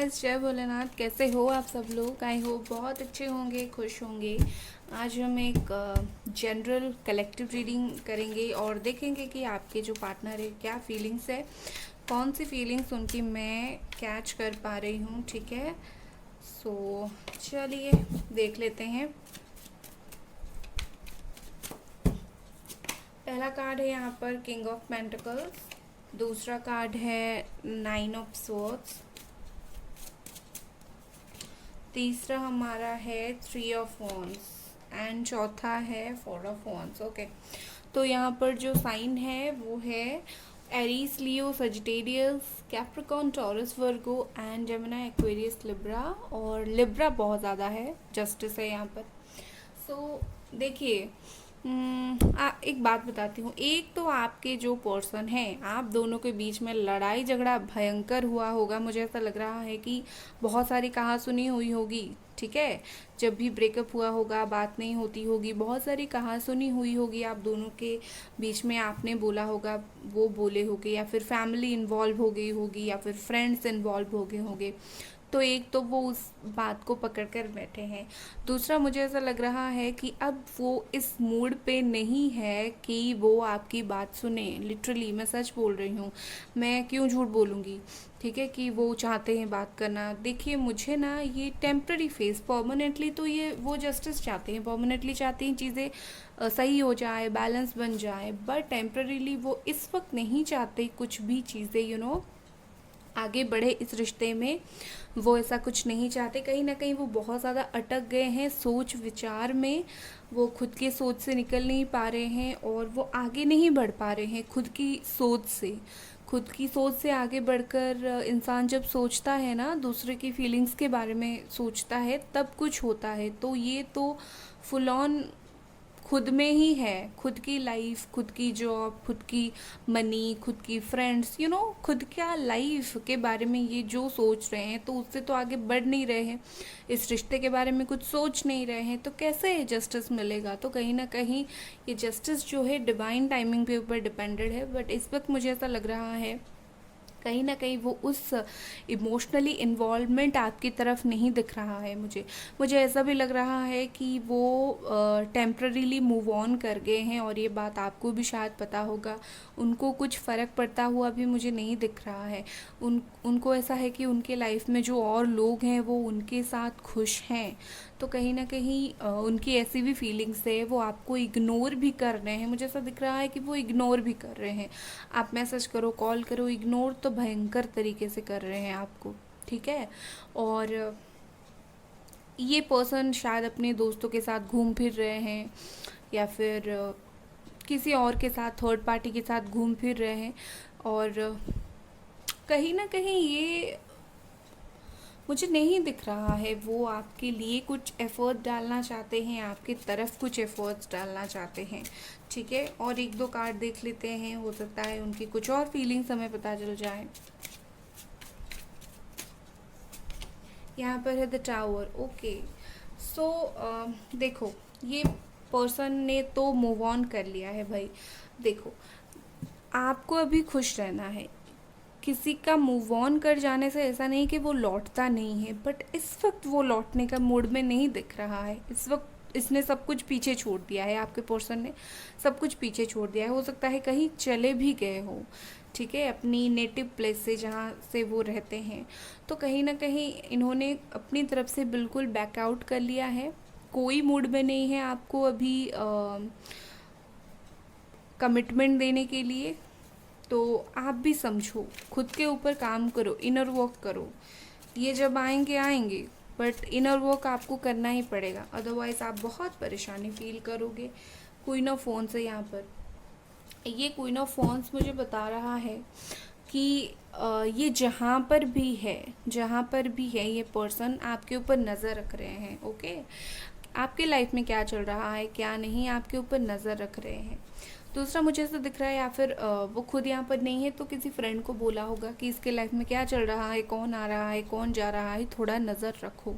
Guys, जय भोलेनाथ। कैसे हो आप सब लोग? आई होप बहुत अच्छे होंगे, खुश होंगे। आज हम एक जनरल कलेक्टिव रीडिंग करेंगे और देखेंगे कि आपके जो पार्टनर है क्या फीलिंग्स है, कौन सी फीलिंग्स उनकी मैं कैच कर पा रही हूँ। ठीक है, सो चलिए देख लेते हैं। पहला कार्ड है यहाँ पर किंग ऑफ पेंटिकल्स, दूसरा कार्ड है नाइन ऑफ स्वॉर्ड्स, तीसरा हमारा है थ्री ऑफ वॉन्ड्स एंड चौथा है फोर ऑफ वॉन्ड्स। ओके, तो यहाँ पर जो साइन है वो है Aries, Leo, Sagittarius, Capricorn, taurus, Virgo and Gemini, Aquarius, Libra. और लिब्रा बहुत ज़्यादा है, जस्टिस है यहाँ पर। सो देखिए, एक बात बताती हूँ। एक तो आपके जो पर्सन है, आप दोनों के बीच में लड़ाई झगड़ा भयंकर हुआ होगा। मुझे ऐसा लग रहा है कि बहुत सारी कहा सुनी हुई होगी। ठीक है, जब भी ब्रेकअप हुआ होगा, बात नहीं होती होगी, बहुत सारी कहा सुनी हुई होगी आप दोनों के बीच में। आपने बोला होगा, वो बोले होंगे, या फिर फैमिली इन्वॉल्व हो गई होगी, या फिर फ्रेंड्स इन्वॉल्व हो गए होंगे। तो एक तो वो उस बात को पकड़ कर बैठे हैं। दूसरा, मुझे ऐसा लग रहा है कि अब वो इस मूड पे नहीं है कि वो आपकी बात सुने। लिटरली मैं सच बोल रही हूँ, मैं क्यों झूठ बोलूँगी। ठीक है, कि वो चाहते हैं बात करना। देखिए, मुझे ना ये टेम्प्ररी फेस, परमानेंटली तो ये वो जस्टिस चाहते हैं, परमानेंटली चाहते हैं चीज़ें सही हो जाए, बैलेंस बन जाए। बट टेम्प्ररीली वो इस वक्त नहीं चाहते कुछ भी चीज़ें आगे बढ़े इस रिश्ते में। वो ऐसा कुछ नहीं चाहते। कहीं ना कहीं वो बहुत ज़्यादा अटक गए हैं सोच विचार में। वो खुद के सोच से निकल नहीं पा रहे हैं और वो आगे नहीं बढ़ पा रहे हैं खुद की सोच से। खुद की सोच से आगे बढ़कर इंसान जब सोचता है ना, दूसरे की फीलिंग्स के बारे में सोचता है, तब कुछ होता है। तो ये तो फुल ऑन खुद में ही है। खुद की लाइफ, खुद की जॉब, खुद की मनी, खुद की फ्रेंड्स, खुद क्या लाइफ के बारे में ये जो सोच रहे हैं, तो उससे तो आगे बढ़ नहीं रहे हैं। इस रिश्ते के बारे में कुछ सोच नहीं रहे हैं, तो कैसे जस्टिस मिलेगा? तो कहीं ना कहीं ये जस्टिस जो है डिवाइन टाइमिंग पे ऊपर डिपेंडेड है। बट इस वक्त मुझे ऐसा लग रहा है कहीं ना कहीं वो उस इमोशनली इन्वॉल्वमेंट आपकी तरफ नहीं दिख रहा है। मुझे ऐसा भी लग रहा है कि वो टेम्प्ररीली मूव ऑन कर गए हैं, और ये बात आपको भी शायद पता होगा। उनको कुछ फ़र्क पड़ता हुआ भी मुझे नहीं दिख रहा है। उनको ऐसा है कि उनके लाइफ में जो और लोग हैं वो उनके साथ खुश हैं। तो कहीं ना कहीं उनकी ऐसी भी फीलिंग्स है, वो आपको इग्नोर भी कर रहे हैं। मुझे ऐसा दिख रहा है कि वो इग्नोर भी कर रहे हैं। आप मैसेज करो, कॉल करो, इग्नोर तो भयंकर तरीके से कर रहे हैं आपको। ठीक है, और ये पर्सन शायद अपने दोस्तों के साथ घूम फिर रहे हैं, या फिर किसी और के साथ, थर्ड पार्टी के साथ घूम फिर रहे हैं। और कहीं ना कहीं ये मुझे नहीं दिख रहा है वो आपके लिए कुछ एफ़र्ट डालना चाहते हैं, आपकी तरफ कुछ एफ़र्ट्स डालना चाहते हैं। ठीक है, और एक दो कार्ड देख लेते हैं, हो सकता है उनकी कुछ और फीलिंग्स हमें पता चल जाए। यहाँ पर है द टावर। ओके, सो देखो, ये पर्सन ने तो मूव ऑन कर लिया है भाई। देखो, आपको अभी खुश रहना है। किसी का मूव ऑन कर जाने से ऐसा नहीं कि वो लौटता नहीं है, बट इस वक्त वो लौटने का मूड में नहीं दिख रहा है। इस वक्त इसने सब कुछ पीछे छोड़ दिया है, आपके पर्सन ने सब कुछ पीछे छोड़ दिया है। हो सकता है कहीं चले भी गए हो, ठीक है, अपनी नेटिव प्लेस से, जहाँ से वो रहते हैं। तो कहीं ना कहीं इन्होंने अपनी तरफ से बिल्कुल बैकआउट कर लिया है। कोई मूड में नहीं है आपको अभी कमिटमेंट देने के लिए। तो आप भी समझो, खुद के ऊपर काम करो, इनर वर्क करो। ये जब आएंगे आएंगे, बट इनर वर्क आपको करना ही पड़ेगा, अदरवाइज़ आप बहुत परेशानी फील करोगे। क्वीन ऑफ फोन्स है यहाँ पर। ये क्वीन ऑफ फोन्स मुझे बता रहा है कि ये जहाँ पर भी है, जहाँ पर भी है, ये पर्सन आपके ऊपर नज़र रख रहे हैं। ओके, आपके लाइफ में क्या चल रहा है, क्या नहीं, आपके ऊपर नज़र रख रहे हैं। दूसरा, मुझे ऐसा दिख रहा है, या फिर वो खुद यहाँ पर नहीं है तो किसी फ्रेंड को बोला होगा कि इसके लाइफ में क्या चल रहा है, कौन आ रहा है, कौन जा रहा है, थोड़ा नज़र रखो।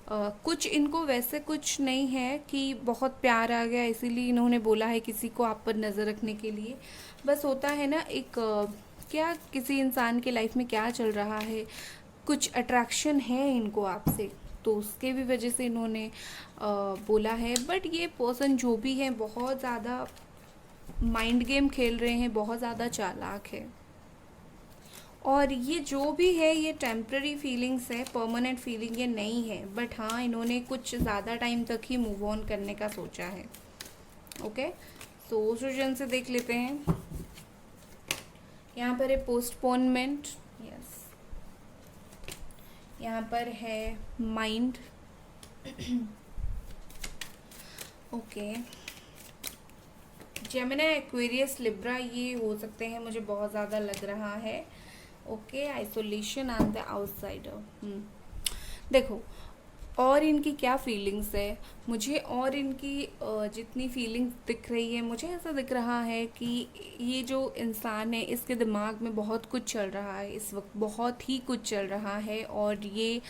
कुछ इनको वैसे कुछ नहीं है कि बहुत प्यार आ गया इसीलिए इन्होंने बोला है किसी को आप पर नज़र रखने के लिए। बस होता है ना, एक क्या किसी इंसान के लाइफ में क्या चल रहा है, कुछ अट्रैक्शन है इनको आपसे, तो उसके भी वजह से इन्होंने बोला है। बट ये पर्सन जो भी है बहुत ज़्यादा माइंड गेम खेल रहे हैं, बहुत ज़्यादा चालाक है। और ये जो भी है ये टेम्प्ररी फीलिंग्स है, परमानेंट फीलिंग ये नहीं है। बट हाँ, इन्होंने कुछ ज़्यादा टाइम तक ही मूव ऑन करने का सोचा है। ओके, तो सृजन से देख लेते हैं। यहाँ पर है पोस्टपोनमेंट, यस। यहाँ पर है mind, okay. Gemini, Aquarius, Libra ये हो सकते हैं, मुझे बहुत ज़्यादा लग रहा है। Okay, isolation and the outsider. देखो, और इनकी क्या फीलिंग्स है मुझे, और इनकी जितनी फीलिंग्स दिख रही है, मुझे ऐसा दिख रहा है कि ये जो इंसान है इसके दिमाग में बहुत कुछ चल रहा है इस वक्त, बहुत ही कुछ चल रहा है। और ये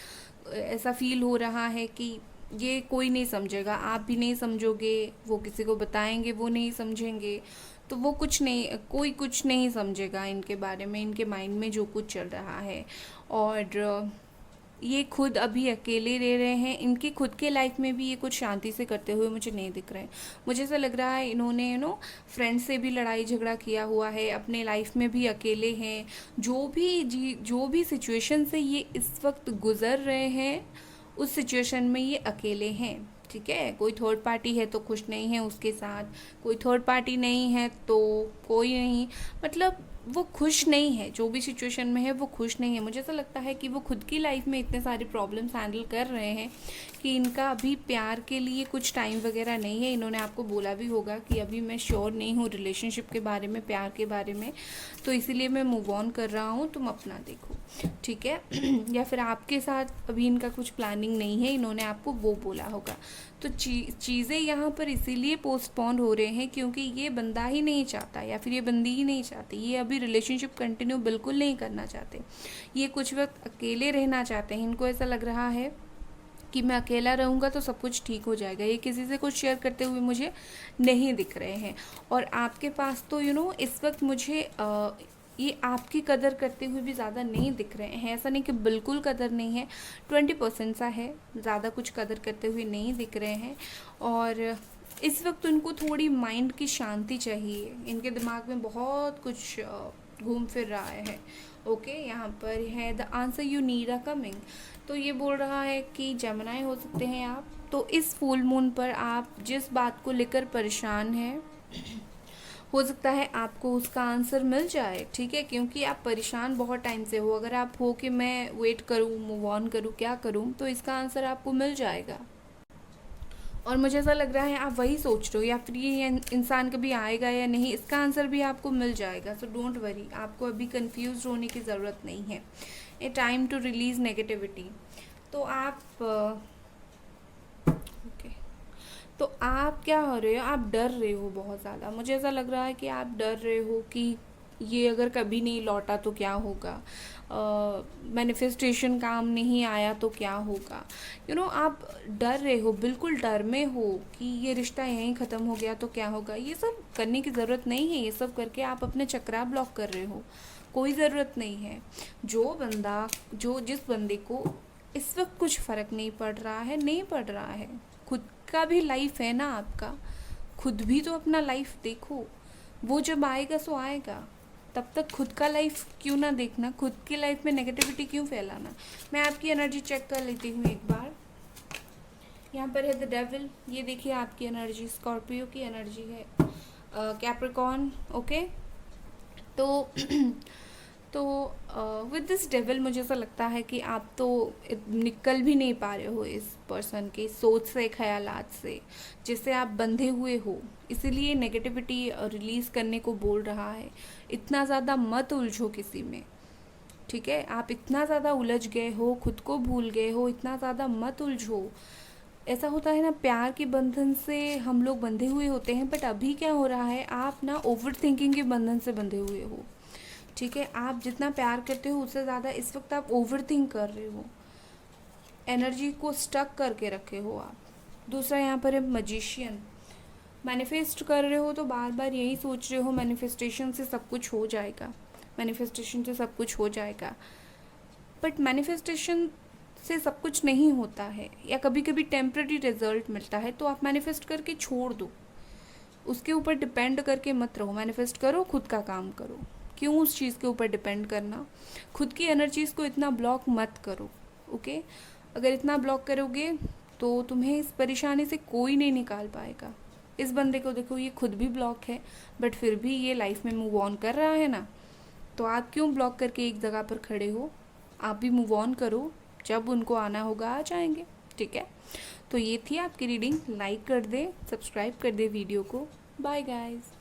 ऐसा फील हो रहा है कि ये कोई नहीं समझेगा, आप भी नहीं समझोगे, वो किसी को बताएंगे वो नहीं समझेंगे, तो वो कुछ नहीं, कोई कुछ नहीं समझेगा इनके बारे में, इनके माइंड में जो कुछ चल रहा है। और ये खुद अभी अकेले रह रहे हैं, इनकी खुद के लाइफ में भी ये कुछ शांति से करते हुए मुझे नहीं दिख रहे हैं। मुझे ऐसा लग रहा है इन्होंने फ्रेंड से भी लड़ाई झगड़ा किया हुआ है, अपने लाइफ में भी अकेले हैं। जो भी सिचुएशन से ये इस वक्त गुजर रहे हैं, उस सिचुएशन में ये अकेले हैं। ठीक है, कोई थर्ड पार्टी है तो खुश नहीं है उसके साथ, कोई थर्ड पार्टी नहीं है तो कोई नहीं, मतलब वो खुश नहीं है, जो भी सिचुएशन में है वो खुश नहीं है। मुझे ऐसा लगता है कि वो खुद की लाइफ में इतने सारे प्रॉब्लम्स हैंडल कर रहे हैं कि इनका अभी प्यार के लिए कुछ टाइम वगैरह नहीं है। इन्होंने आपको बोला भी होगा कि अभी मैं श्योर नहीं हूँ रिलेशनशिप के बारे में, प्यार के बारे में, तो इसीलिए मैं मूव ऑन कर रहा हूँ, तुम अपना देखो। ठीक है या फिर आपके साथ अभी इनका कुछ प्लानिंग नहीं है, इन्होंने आपको वो बोला होगा। तो चीज़ें यहाँ पर इसीलिए पोस्टपोन हो रहे हैं क्योंकि ये बंदा ही नहीं चाहता, या फिर ये बंदी ही नहीं चाहती, ये अभी रिलेशनशिप कंटिन्यू बिल्कुल नहीं करना चाहते। ये कुछ वक्त अकेले रहना चाहते हैं। इनको ऐसा लग रहा है कि मैं अकेला रहूँगा तो सब कुछ ठीक हो जाएगा। ये किसी से कुछ शेयर करते हुए मुझे नहीं दिख रहे हैं। और आपके पास तो इस वक्त मुझे ये आपकी कदर करते हुए भी ज़्यादा नहीं दिख रहे हैं। ऐसा नहीं कि बिल्कुल कदर नहीं है, 20% सा है, ज़्यादा कुछ कदर करते हुए नहीं दिख रहे हैं। और इस वक्त उनको थोड़ी माइंड की शांति चाहिए, इनके दिमाग में बहुत कुछ घूम फिर रहा है। ओके, यहाँ पर है the answer you need a coming. तो ये बोल रहा है कि जेमिनी हो सकते हैं आप। तो इस फुल मून पर आप जिस बात को लेकर परेशान हैं, हो सकता है आपको उसका आंसर मिल जाए। ठीक है, क्योंकि आप परेशान बहुत टाइम से हो। अगर आप हो कि मैं वेट करूँ, मूव ऑन करूँ, क्या करूँ, तो इसका आंसर आपको मिल जाएगा। और मुझे ऐसा लग रहा है आप वही सोच रहे हो, या फिर ये इंसान कभी आएगा या नहीं, इसका आंसर भी आपको मिल जाएगा। सो डोंट वरी, आपको अभी कंफ्यूज होने की ज़रूरत नहीं है। A time to release negativity. तो आप ओके, तो आप क्या हो रहे हो, आप डर रहे हो बहुत ज़्यादा। मुझे ऐसा लग रहा है कि आप डर रहे हो कि ये अगर कभी नहीं लौटा तो क्या होगा, मैनिफेस्टेशन काम नहीं आया तो क्या होगा। आप डर रहे हो, बिल्कुल डर में हो कि ये रिश्ता यहीं ख़त्म हो गया तो क्या होगा। ये सब करने की ज़रूरत नहीं है, ये सब करके आप अपने चक्रा ब्लॉक कर रहे हो, कोई ज़रूरत नहीं है। जिस बंदे को इस वक्त कुछ फ़र्क नहीं पड़ रहा है, नहीं पड़ रहा है, खुद का भी लाइफ है ना आपका, खुद भी तो अपना लाइफ देखो। वो जब आएगा सो आएगा, तब तक खुद का लाइफ क्यों ना देखना, खुद की लाइफ में नेगेटिविटी क्यों फैलाना। मैं आपकी एनर्जी चेक कर लेती हूँ एक बार। यहाँ पर है द डेविल। ये देखिए आपकी एनर्जी, स्कॉर्पियो की एनर्जी है, कैप्रिकॉर्न। ओके, तो विद दिस डेविल मुझे ऐसा लगता है कि आप तो निकल भी नहीं पा रहे हो इस पर्सन के सोच से, ख्यालात से, जिससे आप बंधे हुए हो। इसीलिए नेगेटिविटी रिलीज़ करने को बोल रहा है। इतना ज़्यादा मत उलझो किसी में, ठीक है। आप इतना ज़्यादा उलझ गए हो, खुद को भूल गए हो, इतना ज़्यादा मत उलझो। ऐसा होता है ना, प्यार के बंधन से हम लोग बंधे हुए होते हैं, बट अभी क्या हो रहा है, आप ना ओवर थिंकिंग के बंधन से बंधे हुए हो। ठीक है, आप जितना प्यार करते हो उससे ज़्यादा इस वक्त आप ओवर थिंक कर रहे हो, एनर्जी को स्टक करके रखे हो आप। दूसरा यहाँ पर है मजिशियन। मैनिफेस्ट कर रहे हो तो बार बार यही सोच रहे हो, मैनिफेस्टेशन से सब कुछ हो जाएगा, मैनिफेस्टेशन से सब कुछ हो जाएगा। बट मैनिफेस्टेशन से सब कुछ नहीं होता है, या कभी कभी टेम्प्रेरी रिजल्ट मिलता है, तो आप मैनिफेस्ट करके छोड़ दो, उसके ऊपर डिपेंड करके मत रहो। मैनिफेस्ट करो, खुद का काम करो, क्यों उस चीज़ के ऊपर डिपेंड करना। खुद की एनर्जीज़ को इतना ब्लॉक मत करो, ओके। अगर इतना ब्लॉक करोगे तो तुम्हें इस परेशानी से कोई नहीं निकाल पाएगा। इस बंदे को देखो, ये खुद भी ब्लॉक है बट फिर भी ये लाइफ में मूव ऑन कर रहा है ना। तो आप क्यों ब्लॉक करके एक जगह पर खड़े हो? आप भी मूव ऑन करो, जब उनको आना होगा आ जाएंगे, ठीक है। तो ये थी आपकी रीडिंग। लाइक कर दे, सब्सक्राइब कर दे वीडियो को। Bye guys.